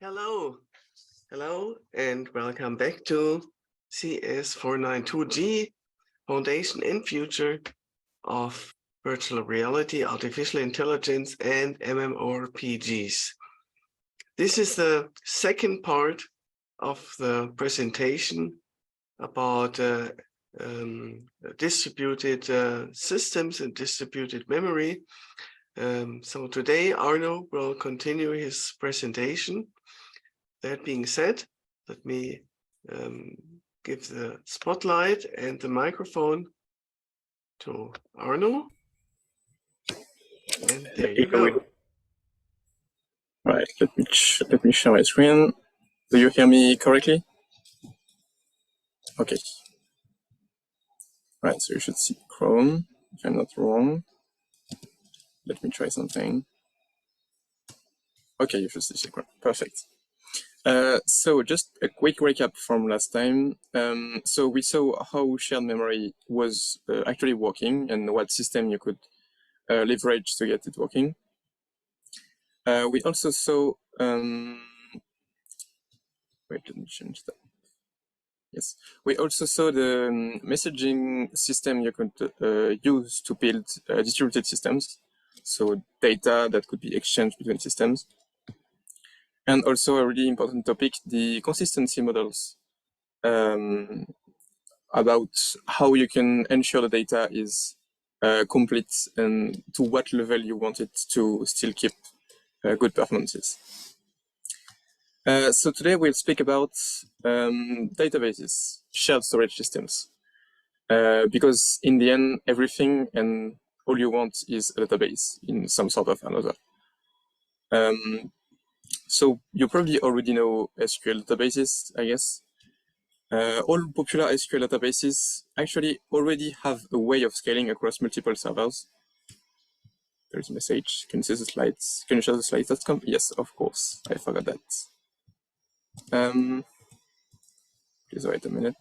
Hello, and welcome back to CS492G, Foundation and Future of Virtual Reality, Artificial Intelligence, and MMORPGs. This is the second part of the presentation about distributed systems and distributed memory. So today Arno will continue his presentation. That being said, let me give the spotlight and the microphone to Arno. And there you go. Right, let me share my screen. Do you hear me correctly? Okay. Right, so you should see Chrome, if I'm not wrong. Let me try something. Okay, you should see Chrome. Perfect. So just a quick recap from last time. So we saw how shared memory was actually working and what system you could leverage to get it working. We also saw, wait, let me change that. Yes, we also saw the messaging system you could use to build distributed systems. So data that could be exchanged between systems. And also a really important topic, the consistency models about how you can ensure the data is complete and to what level you want it to still keep good performances. So today we'll speak about databases, shared storage systems, because in the end, everything and all you want is a database in some sort of another. So you probably already know SQL databases, I guess. All popular SQL databases actually already have a way of scaling across multiple servers. There's a message. Can you see the slides? Can you share the slides? Yes, of course. I forgot that. Please wait a minute.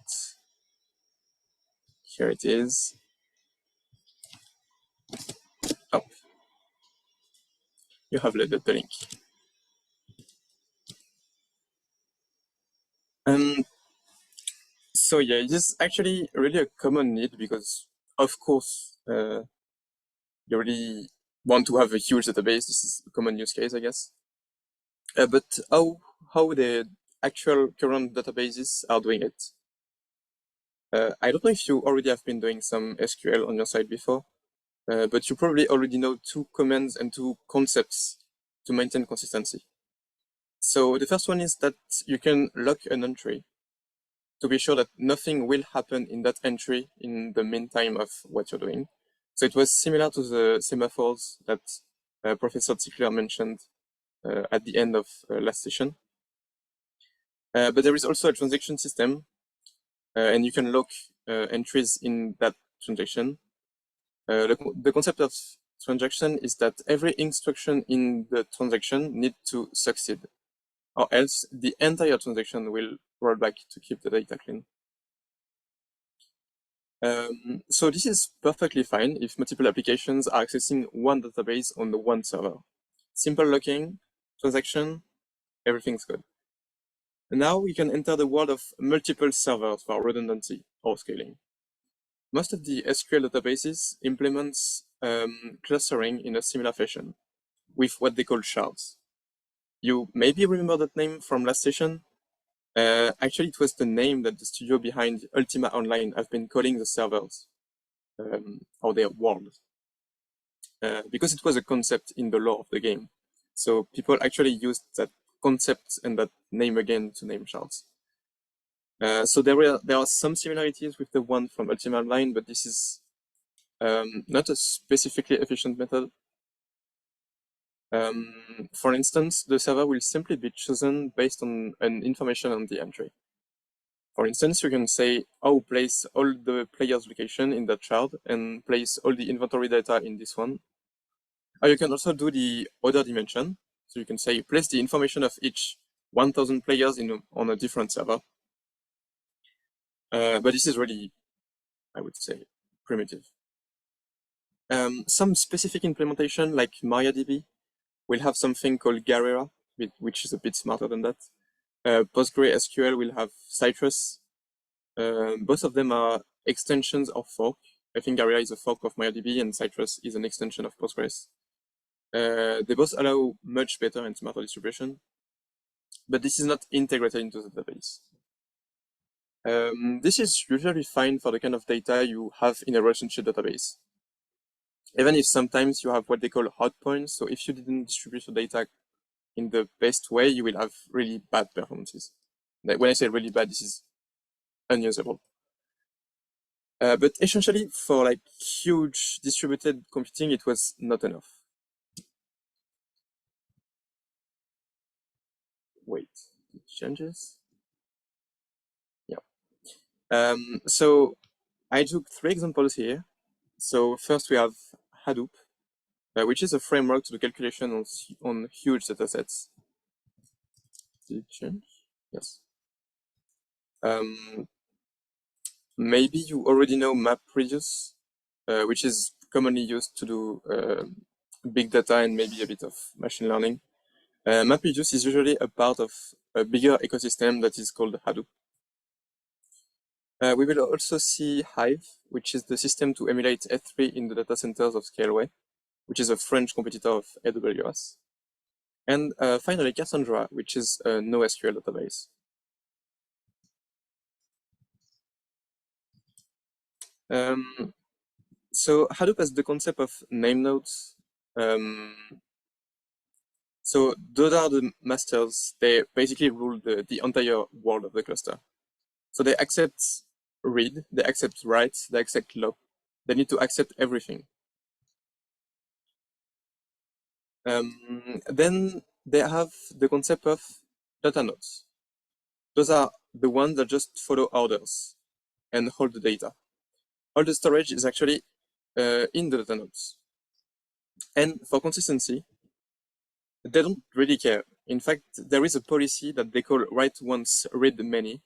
Here it is. Oh, you have loaded the link. So yeah, it is actually really a common need because, of course, you really want to have a huge database. This is a common use case, I guess. But how the actual current databases are doing it? I don't know if you already have been doing some SQL on your side before, but you probably already know two commands and two concepts to maintain consistency. So the first one is that you can lock an entry to be sure that nothing will happen in that entry in the meantime of what you're doing. So it was similar to the semaphores that Professor Ziegler mentioned at the end of last session. But there is also a transaction system, and you can lock entries in that transaction. The concept of transaction is that every instruction in the transaction needs to succeed, or else the entire transaction will roll back to keep the data clean. So this is perfectly fine if multiple applications are accessing one database on the one server. Simple locking, transaction, everything's good. And now we can enter the world of multiple servers for redundancy or scaling. Most of the SQL databases implements clustering in a similar fashion with what they call shards. You maybe remember that name from last session. Actually, it was the name that the studio behind Ultima Online have been calling the servers, or their world, because it was a concept in the lore of the game. So people actually used that concept and that name again to name shards. So there are some similarities with the one from Ultima Online, but this is not a specifically efficient method. For instance, the server will simply be chosen based on an information on the entry. For instance, you can say, oh, place all the player's location in that shard and place all the inventory data in this one. Or you can also do the other dimension. So you can say, place the information of each 1,000 players on a different server. But this is really, I would say, primitive. Some specific implementation like MariaDB will have something called Garera, which is a bit smarter than that. PostgreSQL will have Citrus. Both of them are extensions of fork. I think Aria is a fork of MariaDB and Citrus is an extension of Postgres. They both allow much better and smarter distribution, but this is not integrated into the database. This is usually fine for the kind of data you have in a relationship database. Even if sometimes you have what they call hot points, so if you didn't distribute your data in the best way, you will have really bad performances. Like when I say really bad, this is unusable. But essentially, for like huge distributed computing, it was not enough. Wait, it changes. Yeah. So I took 3 examples here. So first we have Hadoop, which is a framework to do calculation on huge datasets. Did it change? Yes. Maybe you already know MapReduce, which is commonly used to do big data and maybe a bit of machine learning. MapReduce is usually a part of a bigger ecosystem that is called Hadoop. We will also see Hive, which is the system to emulate S3 in the data centers of Scaleway, which is a French competitor of AWS. And finally, Cassandra, which is a NoSQL database. So Hadoop has the concept of name nodes. So those are the masters. They basically rule the entire world of the cluster. So they accept read, they accept write, they accept log. They need to accept everything. Then they have the concept of data nodes. Those are the ones that just follow orders and hold the data. All the storage is actually in the data nodes. And for consistency, they don't really care. In fact, there is a policy that they call write once, read many.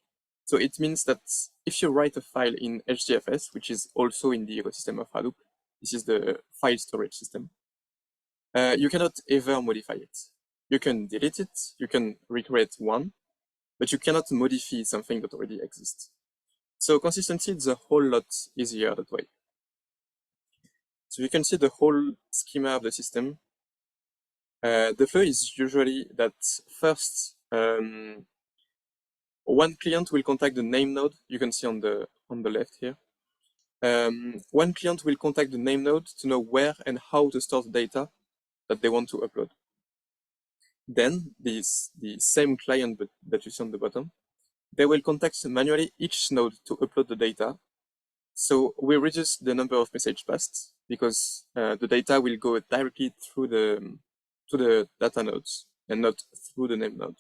So it means that if you write a file in HDFS, which is also in the ecosystem of Hadoop, this is the file storage system, you cannot ever modify it. You can delete it, you can recreate one, but you cannot modify something that already exists. So consistency is a whole lot easier that way. So you can see the whole schema of the system. The flow is usually that first, one client will contact the name node. You can see on the left here. One client will contact the name node to know where and how to store the data that they want to upload. Then the same client that you see on the bottom, they will contact manually each node to upload the data. So we reduce the number of messages passed because the data will go directly through to the data nodes and not through the name node.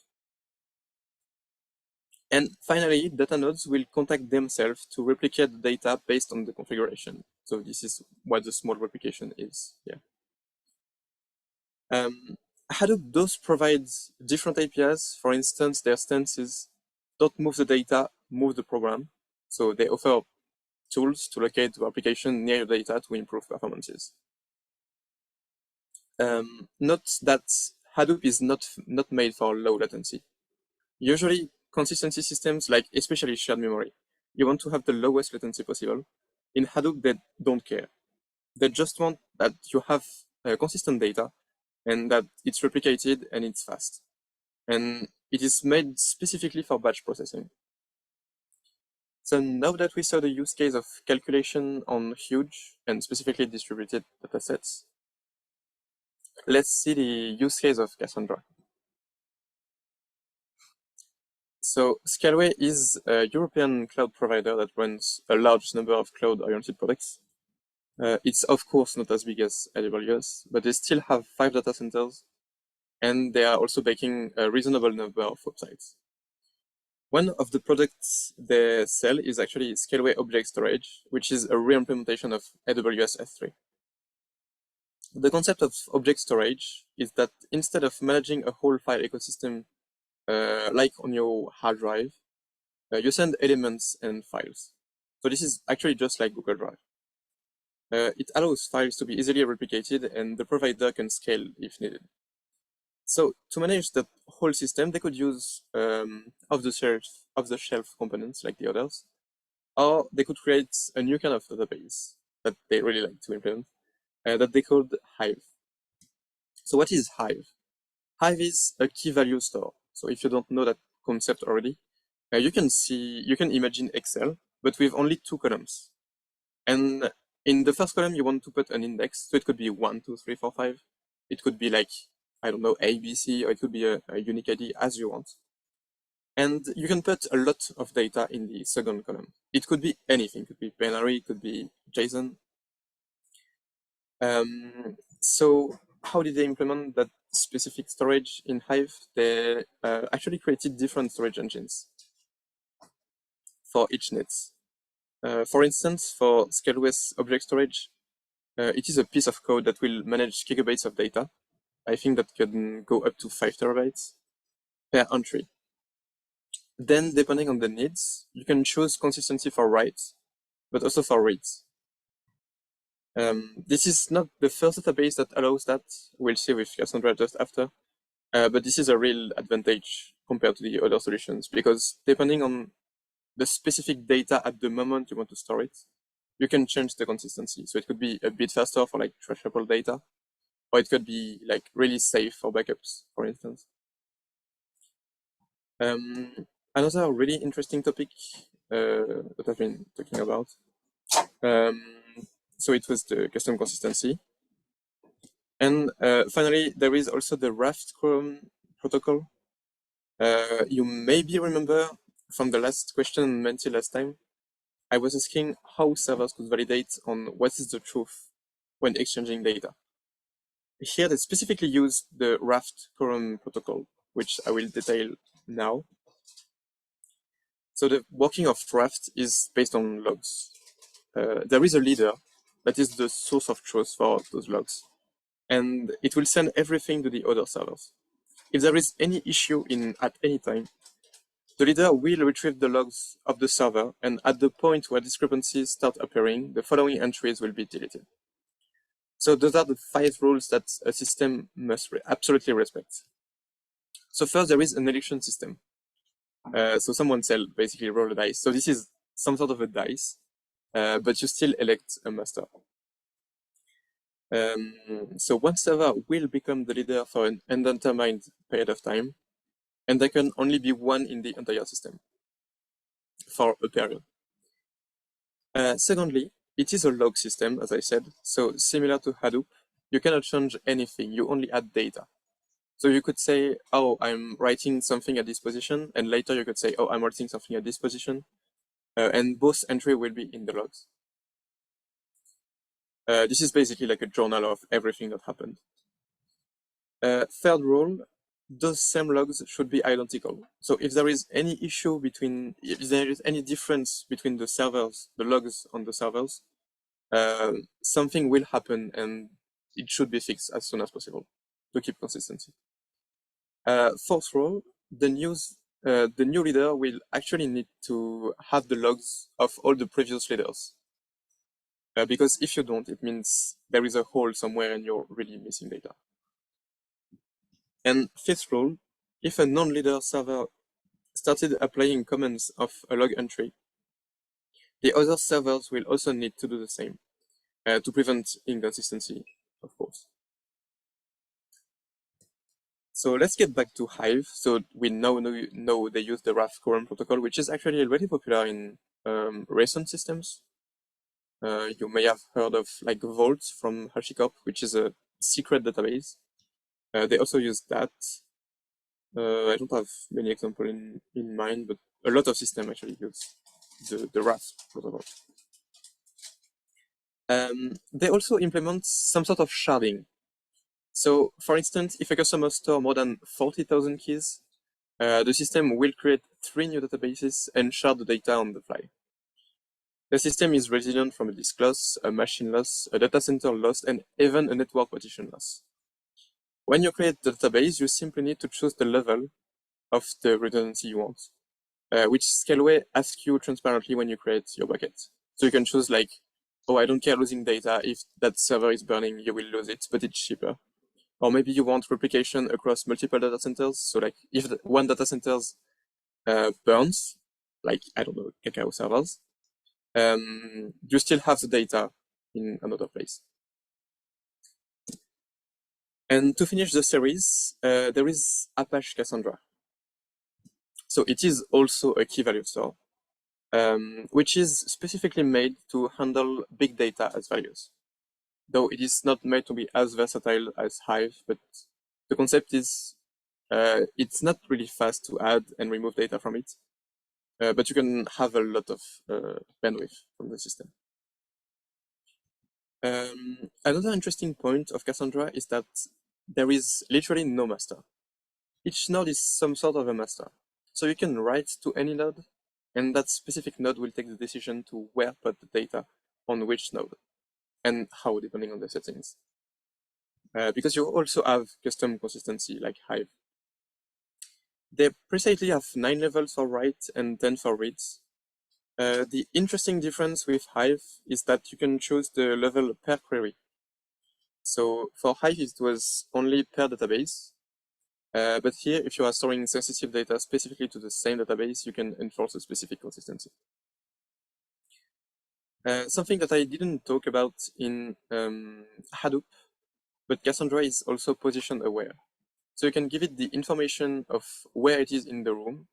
And finally, data nodes will contact themselves to replicate the data based on the configuration. So this is what the small replication is here. Hadoop does provide different APIs. For instance, their stance is don't move the data, move the program. So they offer tools to locate the application near your data to improve performances. Note that Hadoop is not made for low latency. Usually, consistency systems, like especially shared memory, you want to have the lowest latency possible. In Hadoop, they don't care. They just want that you have consistent data and that it's replicated and it's fast. And it is made specifically for batch processing. So now that we saw the use case of calculation on huge and specifically distributed datasets, let's see the use case of Cassandra. So Scaleway is a European cloud provider that runs a large number of cloud-oriented products. It's of course not as big as AWS, but they still have 5 data centers, and they are also backing a reasonable number of websites. One of the products they sell is actually Scaleway Object Storage, which is a re-implementation of AWS S3. The concept of object storage is that instead of managing a whole file ecosystem like on your hard drive, you send elements and files. So this is actually just like Google Drive. It allows files to be easily replicated and the provider can scale if needed. So to manage that whole system, they could use off-the-shelf components like the others, or they could create a new kind of database that they really like to implement that they called Hive. So what is Hive? Hive is a key value store. So if you don't know that concept already, you can imagine Excel, but with only two columns. And in the first column, you want to put an index. So it could be 1, 2, 3, 4, 5. It could be like, I don't know, A, B, C, or it could be a unique ID as you want. And you can put a lot of data in the second column. It could be anything. It could be binary, it could be JSON. So how did they implement that specific storage in Hive? They actually created different storage engines for each net. For instance, for scaleless object storage, it is a piece of code that will manage gigabytes of data. I think that can go up to 5 terabytes per entry. Then, depending on the needs, you can choose consistency for writes, but also for reads. This is not the first database that allows that. We'll see with Cassandra just after. But this is a real advantage compared to the other solutions, because depending on the specific data at the moment you want to store it, you can change the consistency. So it could be a bit faster for like trashable data, or it could be like really safe for backups, for instance. Another really interesting topic that I've been talking about. So it was the custom consistency. And finally, there is also the Raft Chrome protocol. You maybe remember from the last question Menti last time, I was asking how servers could validate on what is the truth when exchanging data. Here they specifically use the Raft Quorum protocol, which I will detail now. So the working of Raft is based on logs. There is a leader that is the source of truth for those logs, and it will send everything to the other servers. If there is any issue at any time, the leader will retrieve the logs of the server, and at the point where discrepancies start appearing, the following entries will be deleted. So those are the 5 rules that a system must absolutely respect. So first, there is an election system. So someone will basically roll a dice. So this is some sort of a dice, but you still elect a master. So one server will become the leader for an undetermined period of time, and there can only be one in the entire system for a period. Secondly, it is a log system, as I said. So similar to Hadoop, you cannot change anything. You only add data. So you could say, oh, I'm writing something at this position, and later you could say, oh, I'm writing something at this position, and both entry will be in the logs. This is basically like a journal of everything that happened. Third rule, those same logs should be identical. So if there is any issue if there is any difference between the servers, the logs on the servers, something will happen and it should be fixed as soon as possible to keep consistency. Fourth rule, the new leader will actually need to have the logs of all the previous leaders. Because if you don't, it means there is a hole somewhere and you're really missing data. And fifth rule, if a non-leader server started applying commands of a log entry, the other servers will also need to do the same to prevent inconsistency, of course. So let's get back to Hive. So we now know they use the Raft Quorum protocol, which is actually really popular in recent systems. You may have heard of like Vault from HashiCorp, which is a secret database. They also use that. I don't have many examples in mind, but a lot of systems actually use the Raft protocol. They also implement some sort of sharding. So, for instance, if a customer stores more than 40,000 keys, the system will create 3 new databases and shard the data on the fly. The system is resilient from a disk loss, a machine loss, a data center loss, and even a network partition loss. When you create the database, you simply need to choose the level of the redundancy you want, which Scaleway asks you transparently when you create your bucket. So you can choose like, oh, I don't care losing data. If that server is burning, you will lose it, but it's cheaper. or maybe you want replication across multiple data centers. So like if one data centers burns, like, I don't know, Cacao servers, you still have the data in another place. And to finish the series, there is Apache Cassandra. So it is also a key value store, which is specifically made to handle big data as values. Though it is not made to be as versatile as Hive, but the concept is it's not really fast to add and remove data from it, but you can have a lot of bandwidth from the system. Another interesting point of Cassandra is that there is literally no master. Each node is some sort of a master. So you can write to any node, and that specific node will take the decision to where put the data on which node, and how, depending on the settings. Because you also have custom consistency like Hive. They precisely have 9 levels for write and 10 for reads. The interesting difference with Hive is that you can choose the level per query. So for Hive, it was only per database. But here, if you are storing sensitive data specifically to the same database, you can enforce a specific consistency. Something that I didn't talk about in Hadoop, but Cassandra is also position aware. So you can give it the information of where it is in the room,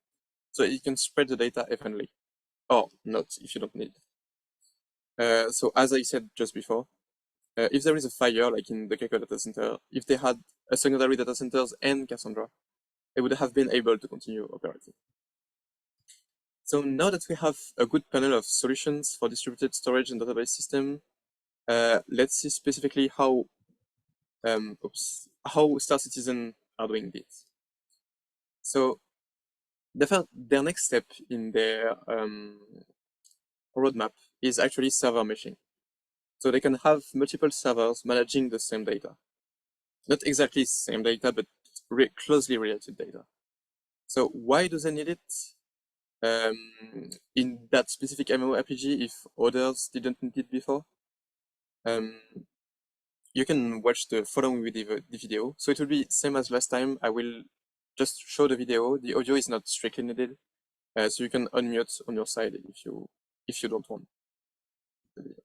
so it can spread the data evenly, or not if you don't need. So as I said just before, if there is a fire, like in the Cacao data center, if they had a secondary data centers and Cassandra, they would have been able to continue operating. So now that we have a good panel of solutions for distributed storage and database system, let's see specifically how Star Citizen are doing this. So their next step in their roadmap is actually server meshing. So they can have multiple servers managing the same data. Not exactly same data, but closely related data. So why do they need it in that specific MMORPG if others didn't need it before? You can watch the following the video. So it will be same as last time. I will just show the video. The audio is not strictly needed, so you can unmute on your side if you don't want the video.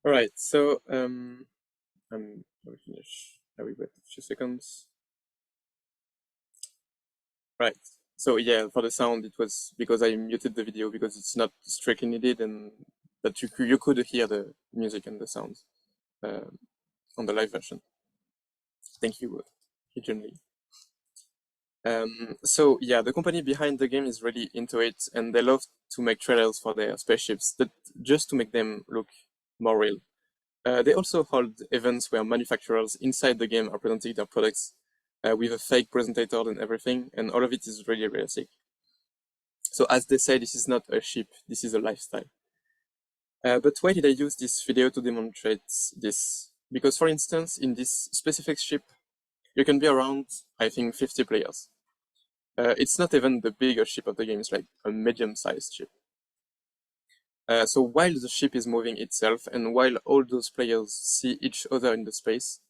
All right, so I'm going to finish. I will wait a few seconds. Right. So yeah, for the sound, it was because I muted the video because it's not strictly needed, and that you could hear the music and the sounds on the live version. Thank you, Junli. So yeah, the company behind the game is really into it, and they love to make trailers for their spaceships that just to make them look more real. They also hold events where manufacturers inside the game are presenting their products with a fake presentator and everything, and all of it is really realistic. So as they say, this is not a ship, this is a lifestyle. But why did I use this video to demonstrate this? Because for instance, in this specific ship, you can be around, I think, 50 players. It's not even the bigger ship of the game, it's like a medium-sized ship. So while the ship is moving itself, and while all those players see each other in the space,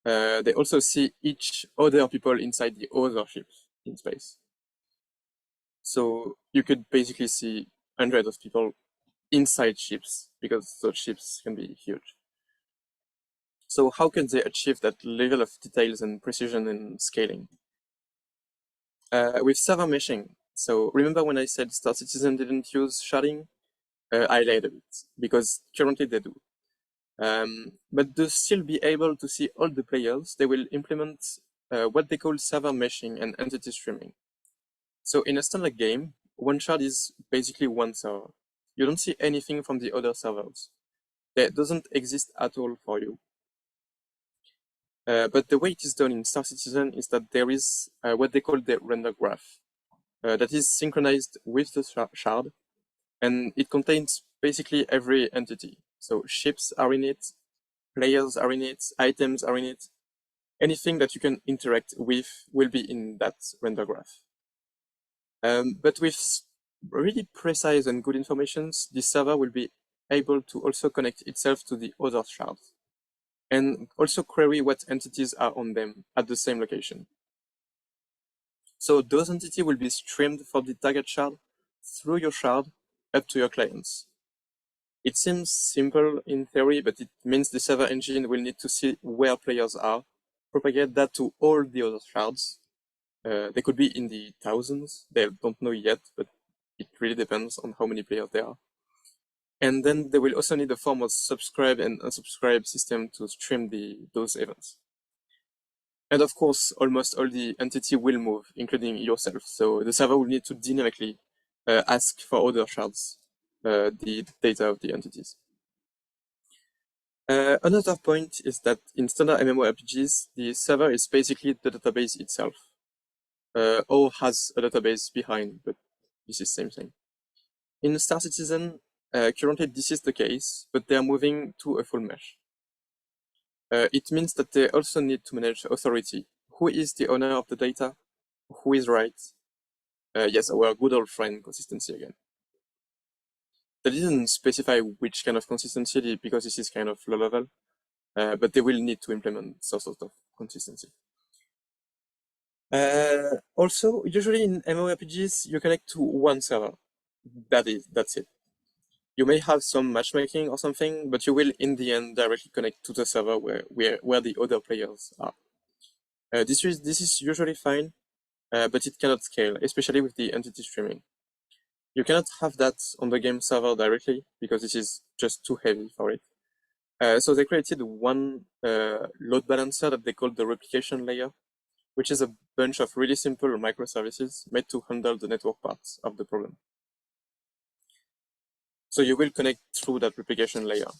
they also see each other people inside the other ships in space. So you could basically see hundreds of people inside ships, because those ships can be huge. So how can they achieve that level of details and precision and scaling? With server meshing. So remember when I said Star Citizen didn't use sharding? I lied a bit, because currently they do. But to still be able to see all the players, they will implement what they call server meshing and entity streaming. So in a standard game, one shard is basically one server. You don't see anything from the other servers. That doesn't exist at all for you. But the way it is done in Star Citizen is that there is what they call the render graph that is synchronized with the shard, and it contains basically every entity. So ships are in it, players are in it, items are in it. Anything that you can interact with will be in that render graph. But with really precise and good information, this server will be able to also connect itself to the other shards, and also query what entities are on them at the same location. So those entities will be streamed from the target shard through your shard up to your clients. It seems simple in theory, but it means the server engine will need to see where players are, propagate that to all the other shards. They could be in the thousands, they don't know yet, but it really depends on how many players there are. And then they will also need a form of subscribe and unsubscribe system to stream those events. And of course, almost all the entity will move, including yourself. So the server will need to dynamically ask for other shards the data of the entities. Another point is that in standard MMORPGs, the server is basically the database itself, or has a database behind, but this is the same thing. In Star Citizen, currently this is the case, but they are moving to a full mesh. It means that they also need to manage authority. Who is the owner of the data? Who is right? Yes, our good old friend, consistency again. They didn't specify which kind of consistency because this is kind of low level, but they will need to implement some sort of consistency. Also, usually in MMORPGs, you connect to one server. That's it. You may have some matchmaking or something, but you will in the end directly connect to the server where the other players are. This is usually fine, but it cannot scale, especially with the entity streaming. You cannot have that on the game server directly because this is just too heavy for it. So they created one load balancer that they call the replication layer, which is a bunch of really simple microservices made to handle the network parts of the problem. So you will connect through that replication layer.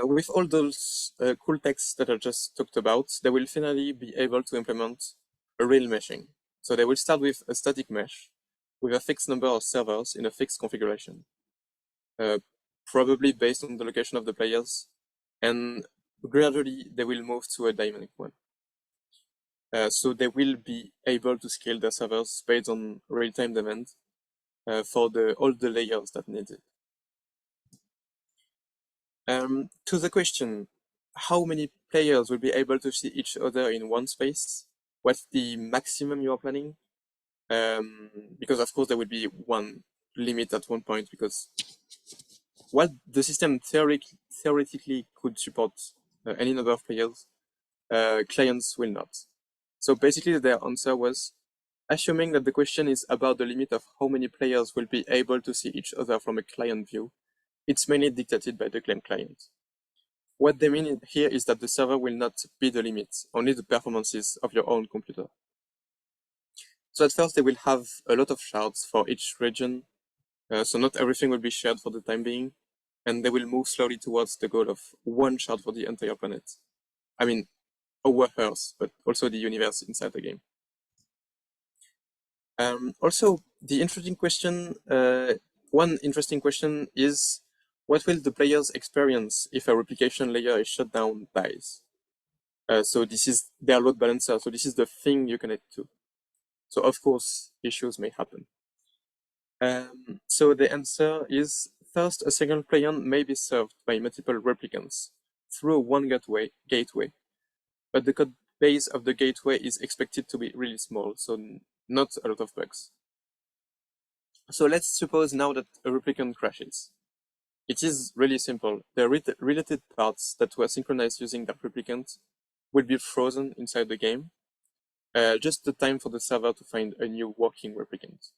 With all those cool texts that I just talked about, they will finally be able to implement a real meshing. So they will start with a static mesh with a fixed number of servers in a fixed configuration, probably based on the location of the players, and gradually they will move to a dynamic one. So they will be able to scale their servers based on real-time demand for all the layers that need it. To the question, how many players will be able to see each other in one space? What's the maximum you are planning? Because of course there will be one limit at one point, because while the system theoretically could support any number of players, clients will not. So basically their answer was, assuming that the question is about the limit of how many players will be able to see each other from a client view, it's mainly dictated by the game client. What they mean here is that the server will not be the limit, only the performances of your own computer. So at first they will have a lot of shards for each region, so not everything will be shared for the time being, and they will move slowly towards the goal of one shard for the entire planet. I mean, our Earth, but also the universe inside the game. Also, the interesting question, one interesting question is, what will the players experience if a replication layer is shut down, dies? So this is their load balancer, so this is the thing you connect to. So of course, issues may happen. So the answer is, first, a single client may be served by multiple replicants through one gateway, but the code base of the gateway is expected to be really small, so not a lot of bugs. So let's suppose now that a replicant crashes. It is really simple. The related parts that were synchronized using that replicant will be frozen inside the game, just the time for the server to find a new working replicant.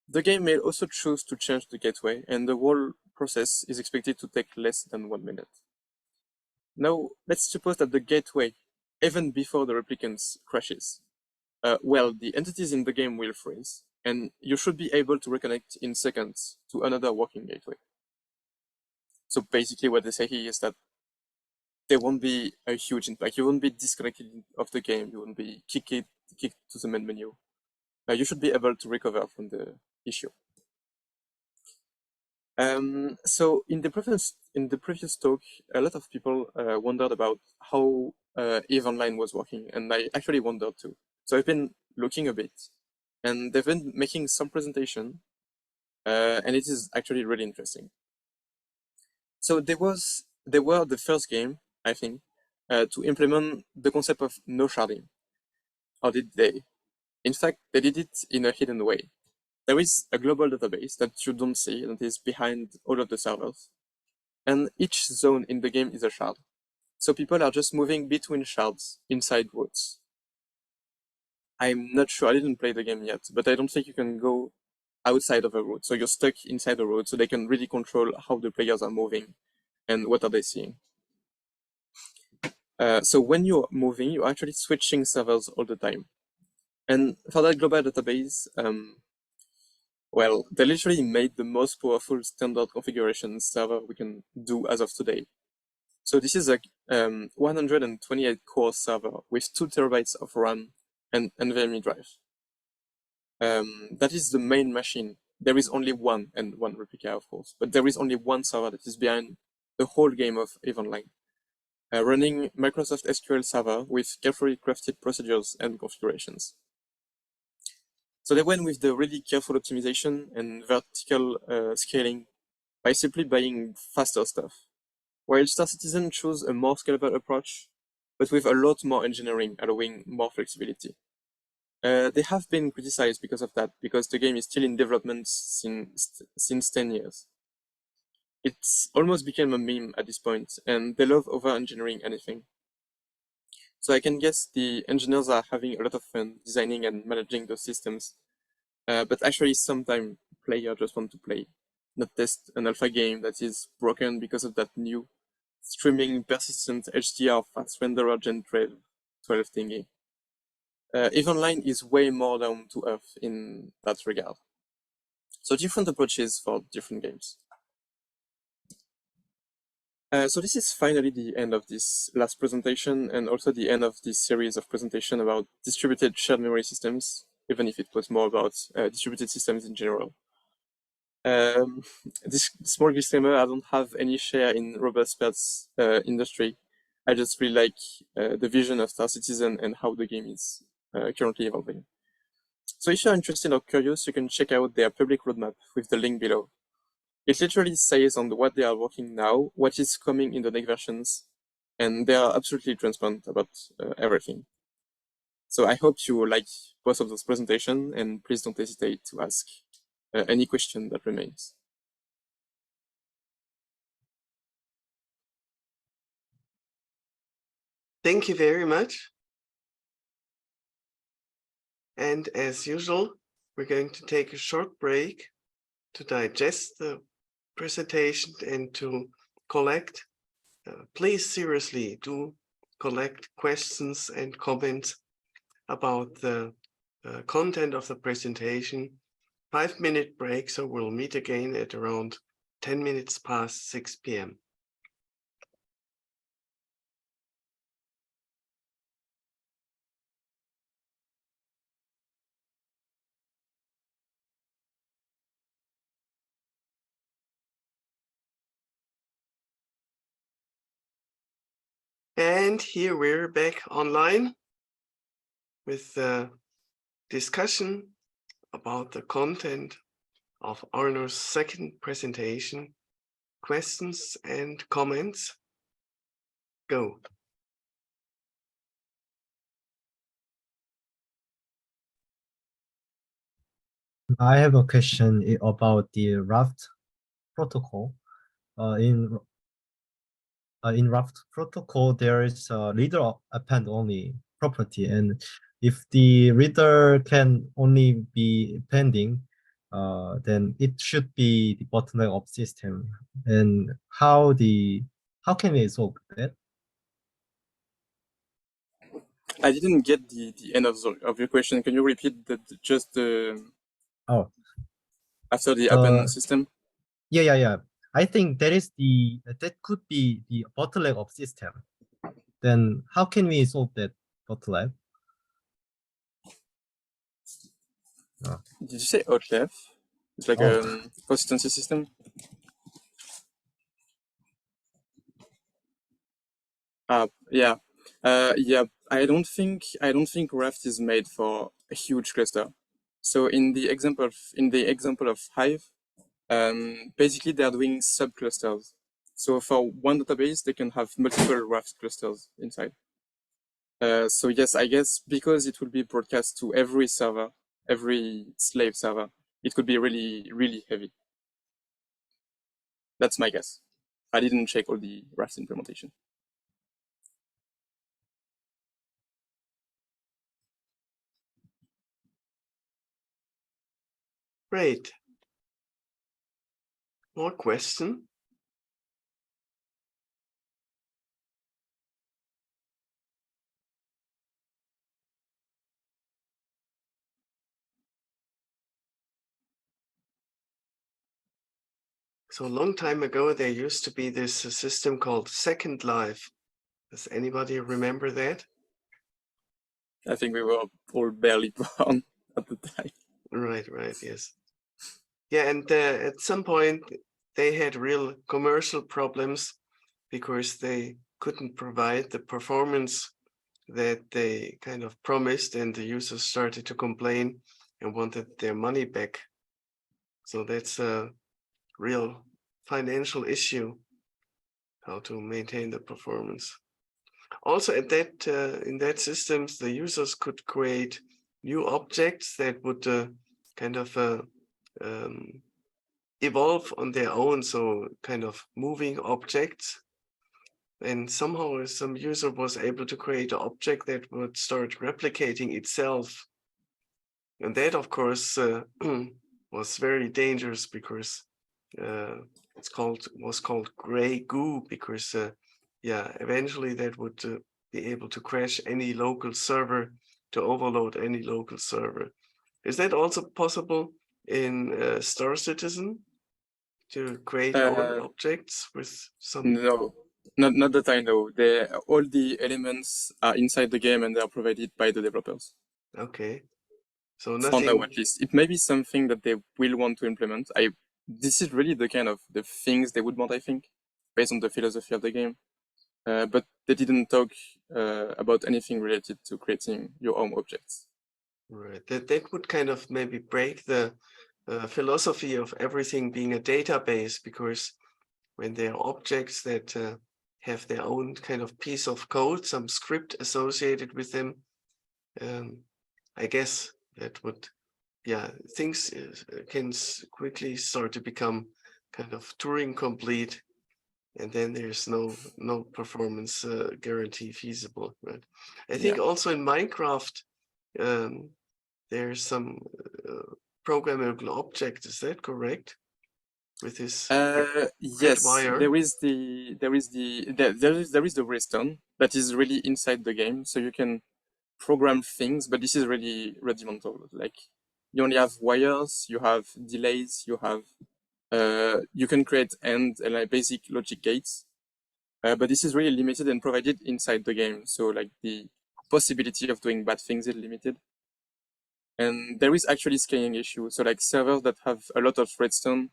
The game may also choose to change the gateway, and the whole process is expected to take less than 1 minute. Now, let's suppose that the gateway, even before the replicants crashes, well, the entities in the game will freeze, and you should be able to reconnect in seconds to another working gateway. So basically what they say here is that there won't be a huge impact. You won't be disconnected of the game. You won't be kicked to the main menu. You should be able to recover from the issue. So in the previous talk, a lot of people wondered about how EVE Online was working, and I actually wondered too. So I've been looking a bit, and they've been making some presentation, and it is actually really interesting. So they were the first game, I think, to implement the concept of no sharding. How did they? In fact, they did it in a hidden way. There is a global database that you don't see that is behind all of the servers. And each zone in the game is a shard. So people are just moving between shards inside routes. I'm not sure, I didn't play the game yet, but I don't think you can go outside of a route. So you're stuck inside the route, so they can really control how the players are moving and what are they seeing. So when you're moving, you're actually switching servers all the time. And for that global database, well, they literally made the most powerful standard configuration server we can do as of today. So this is a 128 core server with 2 terabytes of RAM and NVMe drive. That is the main machine. There is only one, and one replica, of course, but there is only one server that is behind the whole game of EVE Online. Running Microsoft SQL Server with carefully crafted procedures and configurations. So they went with the really careful optimization and vertical scaling by simply buying faster stuff, while Star Citizen chose a more scalable approach, but with a lot more engineering, allowing more flexibility. They have been criticized because of that, because the game is still in development since 10 years. It's almost became a meme at this point, and they love over-engineering anything. So I can guess the engineers are having a lot of fun designing and managing those systems, but actually sometimes players just want to play, not test an alpha game that is broken because of that new streaming persistent HDR fast renderer Gen 12 thingy. EVE Online is way more down to earth in that regard. So different approaches for different games. So this is finally the end of this last presentation, and also the end of this series of presentation about distributed shared memory systems, even if it was more about distributed systems in general. This small disclaimer, I don't have any share in robust pets industry. I just really like the vision of Star Citizen and how the game is currently evolving. So if you're interested or curious, you can check out their public roadmap with the link below. It literally says on what they are working now, what is coming in the next versions, and they are absolutely transparent about everything. So I hope you like both of those presentations, and please don't hesitate to ask any question that remains. Thank you very much. And as usual, we're going to take a short break to digest the presentation and to collect. Please seriously do collect questions and comments about the content of the presentation. 5-minute break, so we'll meet again at around 10 minutes past 6 p.m. And here we're back online with the discussion about the content of Arno's second presentation. Questions and comments? Go. I have a question about the Raft protocol. In Raft protocol, there is a reader append only property, and if the reader can only be appending, then it should be the bottleneck of system. And how can we solve that? I didn't get the end of your question. Can you repeat that? Just Oh, after the append system? Yeah. I think that could be the bottleneck of system. Then how can we solve that bottleneck? Did you say outleft? It's like a consistency system. Yeah. Yeah. I don't think Raft is made for a huge cluster. So in the example of Hive, basically they're doing subclusters. So for one database, they can have multiple Raft clusters inside. So yes, I guess because it will be broadcast to every server, every slave server, it could be really, really heavy. That's my guess. I didn't check all the Raft implementation. Great. More question? So a long time ago, there used to be this system called Second Life. Does anybody remember that? I think we were all barely born at the time. Right, yes. Yeah, and at some point, they had real commercial problems because they couldn't provide the performance that they kind of promised, and the users started to complain and wanted their money back. So that's a real financial issue, how to maintain the performance. Also, at that in that systems, the users could create new objects that would kind of evolve on their own, so kind of moving objects. And somehow some user was able to create an object that would start replicating itself. And that, of course, was very dangerous because was called gray goo, because yeah, eventually that would be able to crash any local server, to overload any local server. Is that also possible in Star Citizen, to create own objects with some? No, not that I know. All the elements are inside the game and they are provided by the developers. Okay, so For nothing. now, at least, it may be something that they will want to implement. This is really the kind of the things they would want, I think, based on the philosophy of the game. But they didn't talk about anything related to creating your own objects. Right. That would kind of maybe break the philosophy of everything being a database, because when there are objects that have their own kind of piece of code, some script associated with them, I guess that would, yeah, things can quickly start to become kind of Turing complete, and then there's no performance guarantee feasible, right? I think also in Minecraft, there's some programmable object. Is that correct? With this yes, wire? there is the redstone that is really inside the game, so you can program things, but this is really rudimental. Like you only have wires, you have delays, you can create and like basic logic gates, but this is really limited and provided inside the game. So like the possibility of doing bad things is limited. And there is actually scaling issue. So like servers that have a lot of redstone,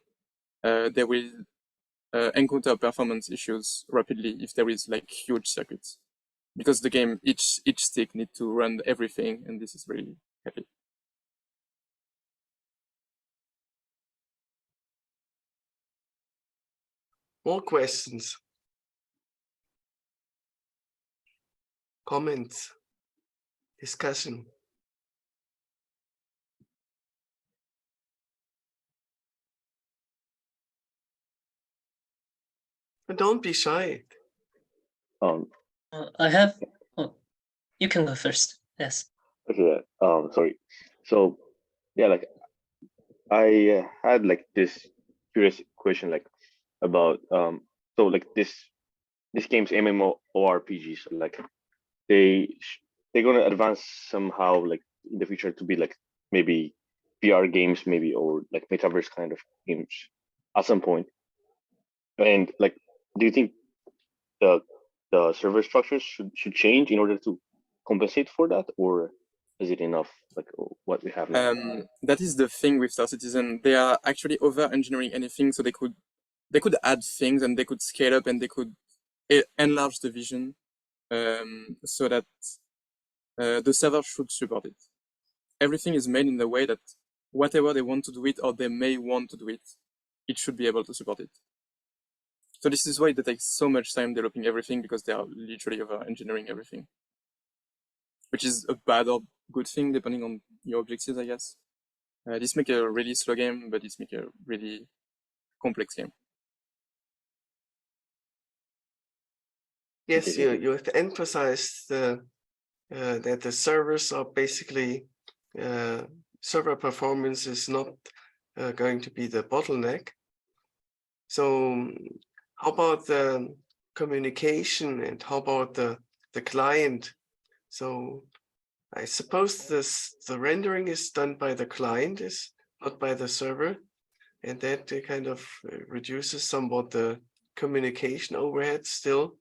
they will encounter performance issues rapidly if there is like huge circuits, because the game each stick need to run everything, and this is really heavy. More questions? Comments? Discussion? But don't be shy. I have. Oh, you can go first. Yes. Okay. Sorry. So, yeah, like I had like this curious question, like about so like this game's MMORPGs, like they're gonna advance somehow, like in the future to be like maybe VR games, maybe, or like metaverse kind of games at some point. And like, do you think the server structures should change in order to compensate for that, or is it enough like what we have now? That is the thing with Star Citizen. They are actually over engineering anything, so they could add things and they could scale up and they could enlarge the vision, so that the server should support it. Everything is made in the way that whatever they want to do it or they may want to do it, it should be able to support it. So this is why it takes so much time developing everything, because they are literally over engineering everything, which is a bad or good thing depending on your objectives, I guess. This makes a really slow game, but this makes a really complex game. Yes, you have emphasized that the servers are basically server performance is not going to be the bottleneck. So how about the communication, and how about the client? So I suppose the rendering is done by the client, is not by the server, and that kind of reduces somewhat the communication overhead still.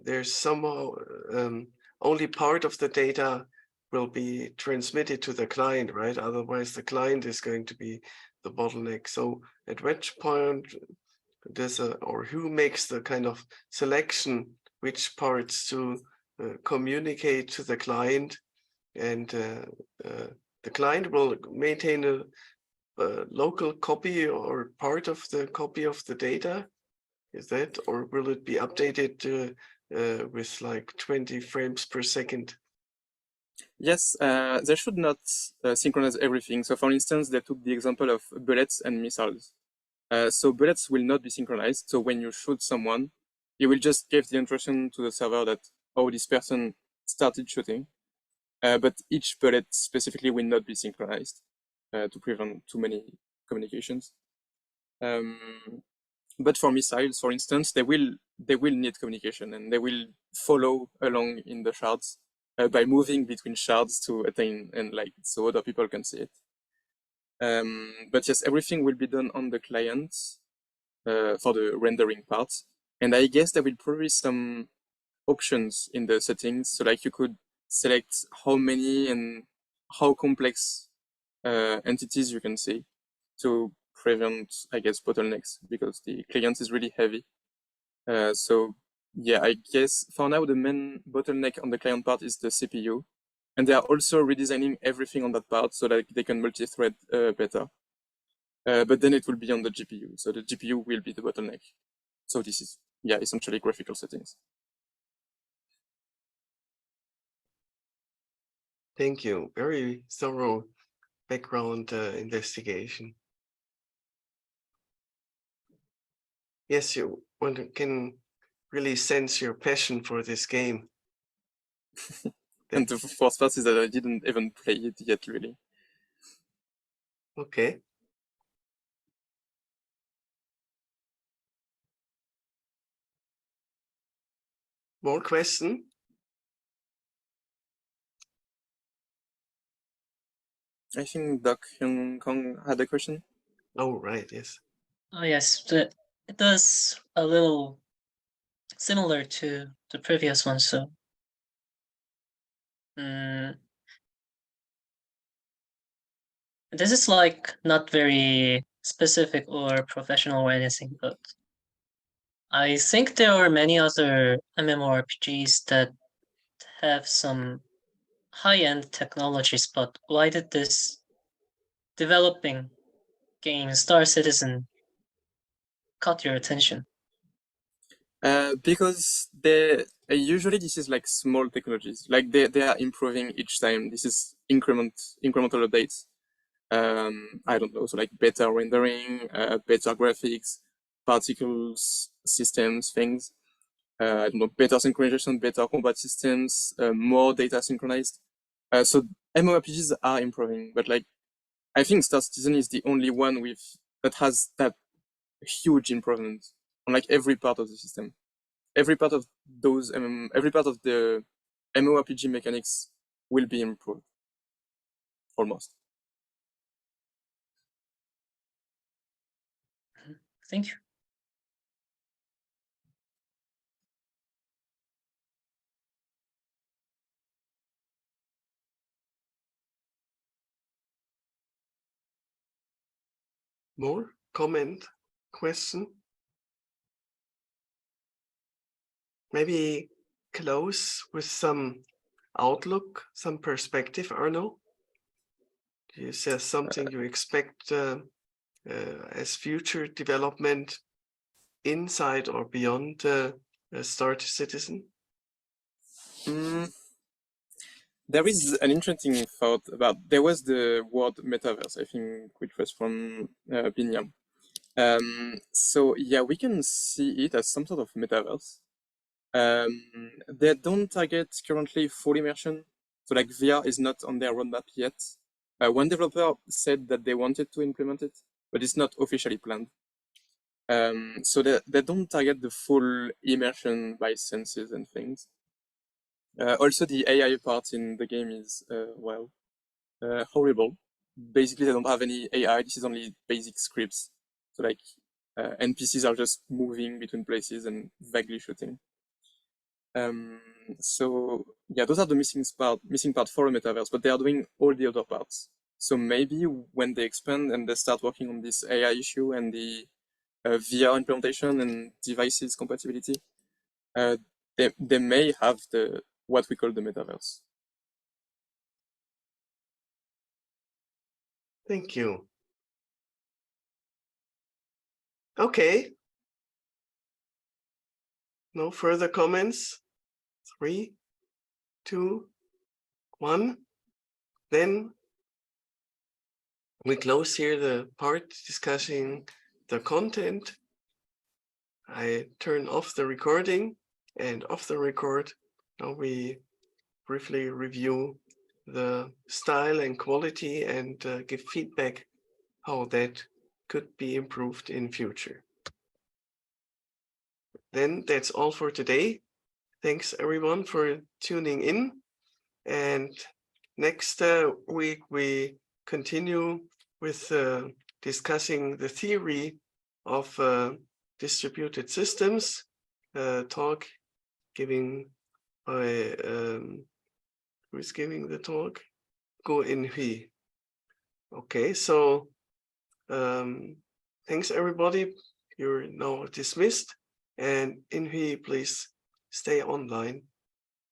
There's somehow only part of the data will be transmitted to the client, right? Otherwise the client is going to be the bottleneck. So at which point does or who makes the kind of selection which parts to communicate to the client, and the client will maintain a local copy or part of the copy of the data? Is that, or will it be updated with like 20 frames per second? Yes, they should not synchronize everything. So for instance, they took the example of bullets and missiles. So bullets will not be synchronized. So when you shoot someone, you will just give the impression to the server that, oh, this person started shooting. But each bullet specifically will not be synchronized to prevent too many communications. But for missiles, for instance, they will need communication, and they will follow along in the shards by moving between shards to attain, and like so other people can see it. But yes, everything will be done on the client for the rendering part, and I guess there will probably some options in the settings. So like you could select how many and how complex entities you can see to prevent, I guess, bottlenecks, because the client is really heavy. So yeah, I guess for now the main bottleneck on the client part is the CPU, and they are also redesigning everything on that part so that they can multi-thread better. But then it will be on the GPU, so the GPU will be the bottleneck. So this is, yeah, essentially graphical settings. Thank you. Very thorough background investigation. Yes, one can really sense your passion for this game. And the fourth part is that I didn't even play it yet, really. Okay. More question? I think Doc Hyung Kong had a question. Oh, right, yes. Oh yes, it does a little similar to the previous one. So, this is like not very specific or professional or anything, but I think there are many other MMORPGs that have some high-end technologies, but why did this developing game, Star Citizen, caught your attention? Because they usually this is like small technologies, like they are improving each time. This is incremental updates. I don't know, so like better rendering, better graphics, particles systems, things. I don't know, better synchronization, better combat systems, more data synchronized. So MMORPGs are improving, but like I think Star Citizen is the only one that has that huge improvement on like every part of the system. Every part of every part of the MMORPG mechanics will be improved, almost. Thank you. More comment, question? Maybe close with some outlook, some perspective, Arno? Is there something you expect as future development inside or beyond Star Citizen? There is an interesting thought about, there was the word metaverse, I think, which was from Binyam. So yeah, we can see it as some sort of metaverse. They don't target currently full immersion, so like VR is not on their roadmap yet. One developer said that they wanted to implement it, but it's not officially planned. So they don't target the full immersion by senses and things. Also, the AI part in the game is, horrible. Basically, they don't have any AI. This is only basic scripts. So like, NPCs are just moving between places and vaguely shooting. So yeah, those are the missing part for a metaverse, but they are doing all the other parts. So maybe when they expand and they start working on this AI issue and the VR implementation and devices compatibility, they may have what we call the metaverse. Thank you. Okay. No further comments? 3, 2, 1. Then we close here the part discussing the content. I turn off the recording, and off the record, now we briefly review the style and quality and give feedback how that could be improved in future. Then that's all for today. Thanks everyone for tuning in. And next week we continue with discussing the theory of distributed systems, talk giving by, who is giving the talk? Go In Hui. Okay, so thanks everybody. You're now dismissed. And In Hui, please stay online.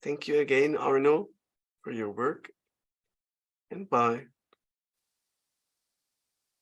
Thank you again, Arno, for your work. And bye.